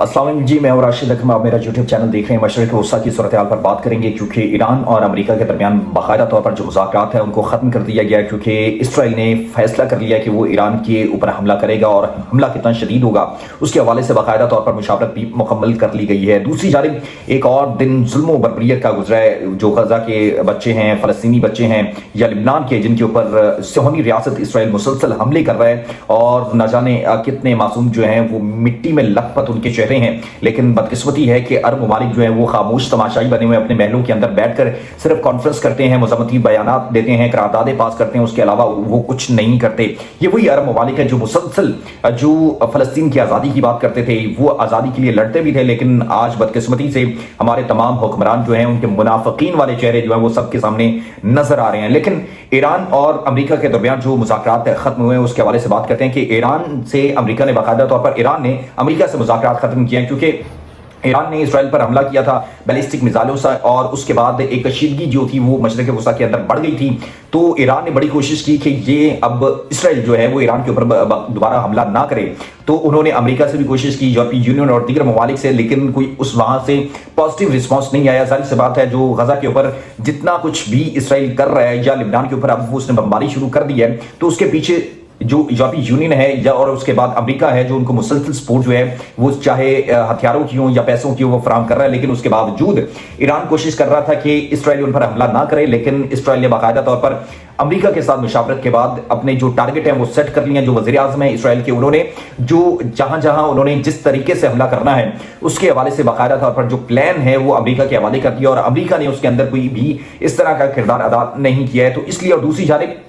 अस्सलाम वालेकुम जी, मैं और राशिद अकरम, आप मेरा यूट्यूब चैनल देख रहे हैं। मशरिक़ वस्ता की सूरत हाल पर बात करेंगे क्योंकि ईरान और अमेरिका के दरमियान बाकायदा तौर पर जो मुज़ाकरात हैं उनको ख़त्म कर दिया गया, क्योंकि इसराइल ने फैसला कर लिया कि वो ईरान के ऊपर हमला करेगा और हमला कितना शदीद होगा उसके हवाले से बाकायदा तौर पर मुशावरत भी मुकम्मल कर ली गई है। दूसरी जानिब एक और दिन जुल्म बर्बरियत का गुजरा है। जो गजा के बच्चे हैं, फ़लस्तीनी बच्चे हैं या लिबनान के, जिनके ऊपर सोहनी रियासत इसराइल मुसलसल हमले कर रहा है और न जाने कितने मासूम जो हैं वो मिट्टी में लथपथ उनके चेहरे हैं। लेकिन बदकिस्मती है कि अरब ममालिक जो है वो खामोश तमाशाई बने हुए अपने महलों के अंदर बैठकर सिर्फ कॉन्फ्रेंस करते हैं, मजम्मती बयानात देते हैं, करारदादें पास करते हैं, उसके अलावा वो कुछ नहीं करते। ये वही अरब ममालिक है जो मुसलसल जो फलस्तीन की आज़ादी की बात करते थे, वो आज़ादी के लिए लड़ते भी थे, लेकिन आज बदकिस्मती से हमारे तमाम हुक्मरान जो हैं उनके मुनाफिकीन वाले चेहरे जो हैं वो सबके सामने नजर आ रहे हैं। लेकिन ईरान और अमेरिका के दरमियान जो मुज़ाकरात खत्म हुए हैं उसके हवाले से बात करते हैं कि ईरान से अमेरिका ने बाकायदा तौर पर ईरान ने अमेरिका से मुज़ाकरात खत्म किए हैं, क्योंकि ईरान ने इसराइल पर हमला किया था बैलिस्टिक मिसाइलों से और उसके बाद एक कशीदगी जो थी वो मशरिक़ वस्ता के अंदर बढ़ गई थी। तो ईरान ने बड़ी कोशिश की कि ये अब इसराइल जो है वो ईरान के ऊपर दोबारा हमला ना करे। तो उन्होंने अमेरिका से भी कोशिश की, यूरोपीय यूनियन और दीगर ममालिक से, लेकिन कोई उस वहां से पॉजिटिव रिस्पॉन्स नहीं आया। जाहिर सी बात है जो गजा के ऊपर जितना कुछ भी इसराइल कर रहा है या लिबनान के ऊपर अब वो उसने बमबारी शुरू कर दी है, तो उसके पीछे जो यूरोपीय यूनियन है या और उसके बाद अमेरिका है जो उनको मुसलसल सपोर्ट जो है वो चाहे हथियारों की हो या पैसों की हो वो फराहम कर रहा है। लेकिन उसके बावजूद ईरान कोशिश कर रहा था कि इसराइल उन पर हमला ना करे, लेकिन इसराइल ने बाकायदा तौर पर अमेरिका के साथ मुशावरत के बाद अपने जो टारगेट हैं वो सेट कर लिए। जो वज़ीर आज़म है इसराइल के, उन्होंने जो जहां जहां उन्होंने जिस तरीके से हमला करना है उसके हवाले से बाकायदा तौर पर जो प्लान है वो अमेरिका के हवाले कर दिया और अमेरिका ने उसके अंदर कोई भी इस तरह का किरदार अदा नहीं किया है। तो इसलिए, और दूसरी जानिब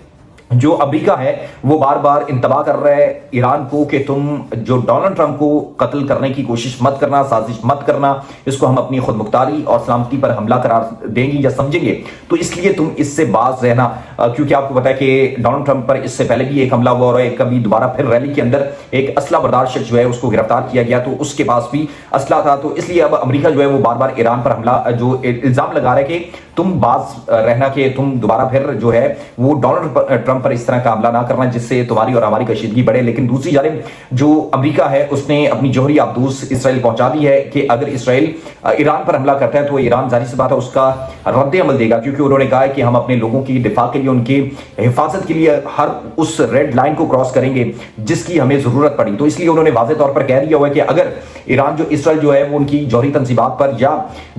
जो अमेरिका है वो बार बार इंतबाह कर रहा है ईरान को कि तुम जो डोनाल्ड ट्रंप को कत्ल करने की कोशिश मत करना, साजिश मत करना, इसको हम अपनी खुद मुख्तारी और सलामती पर हमला करार देंगे या समझेंगे, तो इसलिए तुम इससे बाज रहना। क्योंकि आपको पता है कि डोनाल्ड ट्रंप पर इससे पहले भी एक हमला हुआ और कभी दोबारा फिर रैली के अंदर एक असला बरदार शख्स जो है उसको गिरफ्तार किया गया, तो उसके पास भी असला था। तो इसलिए अब अमेरिका जो है वो बार बार ईरान पर हमला जो इल्जाम लगा रहा है कि तुम बाज रहना, कि तुम दोबारा फिर जो है वो डोनाल्ड ट्रंप पर इस तरह का हमला ना करना जिससे तुम्हारी और हमारी कशीदगी बढ़े। लेकिन दूसरी जानिब जो अमेरिका है उसने अपनी जौहरी आबदूस इसराइल पहुंचा दी है कि अगर इसराइल ईरान पर हमला करता है तो ईरान जाहिर सी बात है उसका रद्द अमल देगा, क्योंकि उन्होंने कहा है कि हम अपने लोगों की दिफा के लिए, उनकी हिफाजत के लिए हर उस रेड लाइन को क्रॉस करेंगे जिसकी हमें जरूरत पड़ी। तो इसलिए उन्होंने वाज़ेह तौर पर कह दिया हुआ है कि अगर ईरान जो इसराइल जो है वो उनकी जौहरी तंजीबात पर या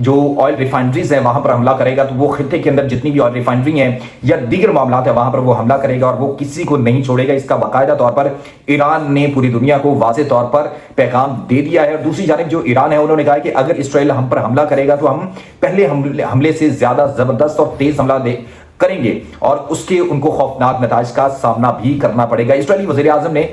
जो ऑयल रिफाइनरीज है वहां पर हमला करेगा तो वो खित्ते के अंदर जितनी भी ऑयल रिफाइनरी है या दीगर मामला है वहां पर वो हमला करेगा और वो किसी को नहीं छोड़ेगा। इसका बाकायदा तौर पर ईरान ने पूरी दुनिया को वाज़ेह तौर पर पैगाम दे दिया है। और दूसरी जानिब जो ईरान है उन्होंने कहा कि अगर इसराइल हम पर हमला करेगा तो हम पहले हमले से ज्यादा जबरदस्त और तेज हमला करेंगे और उसके उनको खौफनाक नताइज का सामना भी करना पड़ेगा। इसराइली वज़ीर आज़म ने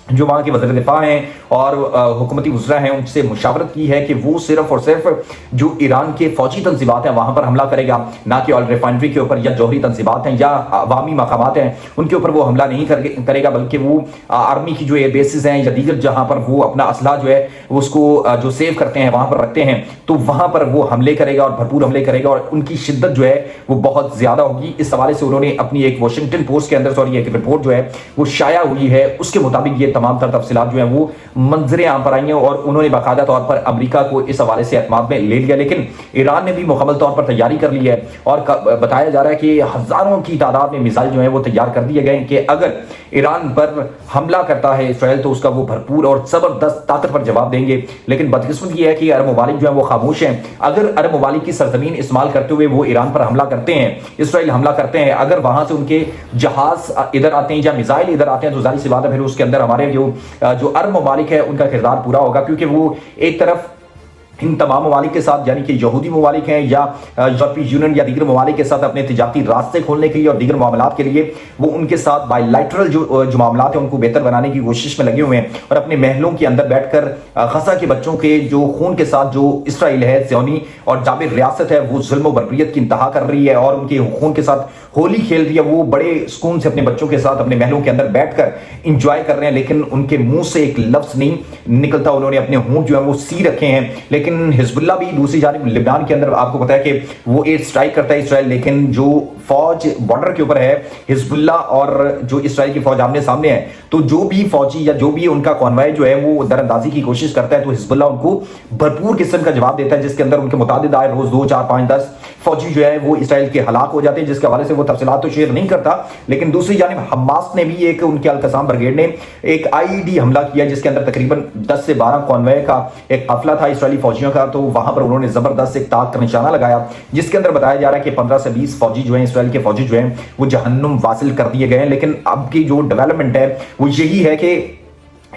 जो वहां के वज़ीर दिफा हैं और हुकूमती वज़रा हैं उनसे मुशावरत की है कि वो सिर्फ और सिर्फ जो ईरान के फौजी तंजीबात हैं वहां पर हमला करेगा, ना कि ऑयल रिफाइनरी के ऊपर या जौहरी तंजीबात हैं या अवामी मकामात हैं उनके ऊपर वो हमला नहीं करेगा, बल्कि वो आर्मी की जो एयर बेसिस हैं या दीगर जहां पर वो अपना असला जो है उसको जो सेव करते हैं वहां पर रखते हैं, तो वहां पर वो हमले करेगा और भरपूर हमले करेगा और उनकी शिद्दत जो है वो बहुत ज्यादा होगी। इस हवाले से उन्होंने अपनी एक वाशिंगटन पोस्ट के अंदर एक रिपोर्ट जो है वो शाया हुई है, उसके मुताबिक ये तमाम तर तफसीलात जो है वो मंजरे आम पर आई हैं और उन्होंने बाकायदा तौर पर अमेरिका को इस हवाले से एतमाद में ले लिया। लेकिन ईरान ने भी मुकम्मल तौर पर तैयारी कर ली है और बताया जा रहा है कि हजारों की तादाद में मिसाइल जो है वो तैयार कर दिए गए कि अगर ईरान पर हमला करता है इसराइल तो उसका वो भरपूर और जबरदस्त ताकतवर जवाब देंगे। लेकिन बदकिस्मत ये है कि अरब ममालिक जो है वो खामोश हैं। अगर अरब ममालिक की सरजमीन इस्तेमाल करते हुए वो ईरान पर हमला करते हैं, इसराइल हमला करते हैं, अगर वहां से उनके जहाज इधर आते हैं या मिसाइल इधर आते हैं तो जाहिर सी बात है फिर उसके अंदर हमारे जो अरब ममालिक है उनका किरदार पूरा होगा, क्योंकि वो एक तरफ इन तमाम ममालिक के साथ यानी कि यहूदी ममालिक हैं या यूरोपीय यूनियन या दीगर ममालिक के साथ अपने तिजारती रास्ते खोलने के लिए और दीगर मामलात के लिए वो उनके साथ बायलैटरल जो मामलात हैं उनको बेहतर बनाने की कोशिश में लगे हुए हैं और अपने महलों के अंदर बैठकर गजा के बच्चों के जो खून के साथ जो इसराइल है, सियोनी और जाबिर रियासत है वो जुल्म बर्बरियत की इंतहा कर रही है और उनके खून के साथ होली खेल रही है। वो बड़े सुकून से अपने बच्चों के साथ अपने महलों के अंदर बैठकर इंजॉय कर रहे हैं, लेकिन उनके मुंह से एक लफ्ज नहीं निकलता, उन्होंने अपने होंठ जो है वो सी रखे हैं। लेकिन हिजबुल्लाह भी दूसरी जानिब लिबनान के अंदर आपको पता है कि वो एयर स्ट्राइक करता है इसराइल, लेकिन जो फौज बॉर्डर के ऊपर है हिजबुल्लाह और जो इसराइल की फौज आमने सामने है, तो तो जो भी फौजी या जो भी उनका कॉन्वॉय जो है वो दरअंदाजी की कोशिश करता है तो हिजबुल्लाह उनको भरपूर किस्म का जवाब देता है, जिसके अंदर उनके मुतादिद आए रोज 2, 4, 5, 10 फौजी जो है वो इसराइल के हलाक हो जाते हैं, जिसके हवाले से वो तफसीलात तो शेयर नहीं करता। लेकिन दूसरी जानिब हमास ने भी एक उनके अल-कसाम ब्रिगेड ने एक आईईडी हमला किया जिसके अंदर तकरीबन 10 से 12 कॉन्वॉय का एक काफिला था इसराइली फौजियों का, तो वहां पर उन्होंने जबरदस्त एक ताक का निशाना लगाया, जिसके अंदर बताया जा रहा है कि 15 से 20 फौजी जो है इसराइल के फौजी जो है वो जहन्नुम वासिल कर दिए गए हैं। लेकिन अब की जो डेवलपमेंट है वो यही है कि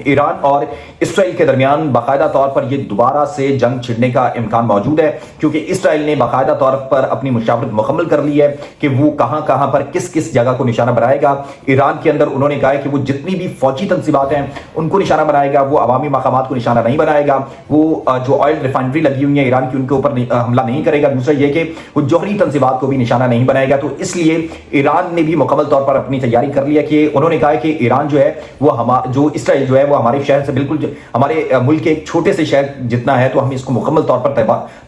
ईरान और इसराइल के दरमियान बाकायदा तौर पर यह दोबारा से जंग छिड़ने का इम्कान मौजूद है, क्योंकि इसराइल ने बाकायदा तौर पर अपनी मुशावरत मुकम्मल कर ली है कि वो कहां कहां पर किस किस जगह को निशाना बनाएगा। ईरान के अंदर उन्होंने कहा है कि वो जितनी भी फौजी तंसीबात हैं उनको निशाना बनाएगा, वो अवामी मकामात को निशाना नहीं बनाएगा, वो जो ऑयल रिफाइनरी लगी हुई है ईरान की उनके ऊपर हमला नहीं करेगा। दूसरा यह कि वो जौहरी तंसीबात को भी निशाना नहीं बनाएगा। तो इसलिए ईरान ने भी मुकम्मल तौर पर अपनी तैयारी कर लिया कि उन्होंने कहा है कि ईरान जो है वो जो इसराइल जो है वो हमारे शहर से बिल्कुल हमारे मुल्क के एक छोटे से शहर जितना है, तो हम इसको मुकम्मल तौर पर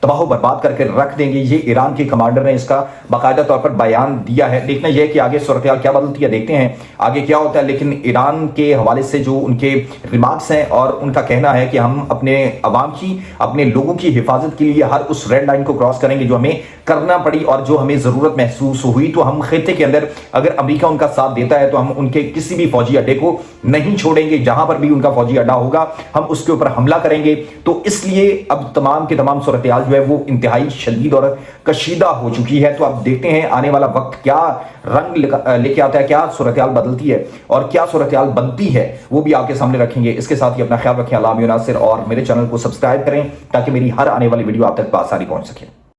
तबाह बर्बाद करके रख देंगे। ये ईरान के कमांडर ने इसका बाकायदा तौर पर बयान दिया है। देखना यह है कि आगे सूरत हाल क्या बदलती है, देखते हैं आगे क्या होता है। लेकिन ईरान के हवाले से जो उनके रिमार्क्स हैं और उनका कहना है कि हम अपने अवाम की, अपने लोगों की हिफाजत के लिए हर उस रेड लाइन को क्रॉस करेंगे जो हमें करना पड़ी और जो हमें जरूरत महसूस हुई। तो हम खित्ते के अंदर अगर अमेरिका उनका साथ देता है तो हम उनके किसी भी फौजी अड्डे को नहीं छोड़ेंगे, जहां पर भी उनका फौजी अड्डा होगा हम उसके ऊपर हमला करेंगे। तो इसलिए अब तमाम के तमाम सूरत हाल जो है वो इंतहाई शदीद और कशीदा हो चुकी है। तो अब देखते हैं आने वाला वक्त क्या रंग लेके आता है, क्या सूरत हाल बदलती है और क्या सूरत हाल बनती है, वो भी आपके सामने रखेंगे। इसके साथ ही अपना ख्याल रखें। अल्लाह नासिर और मेरे चैनल को सब्सक्राइब करें ताकि मेरी हर आने वाली वीडियो आप तक आसानी पहुंच सके।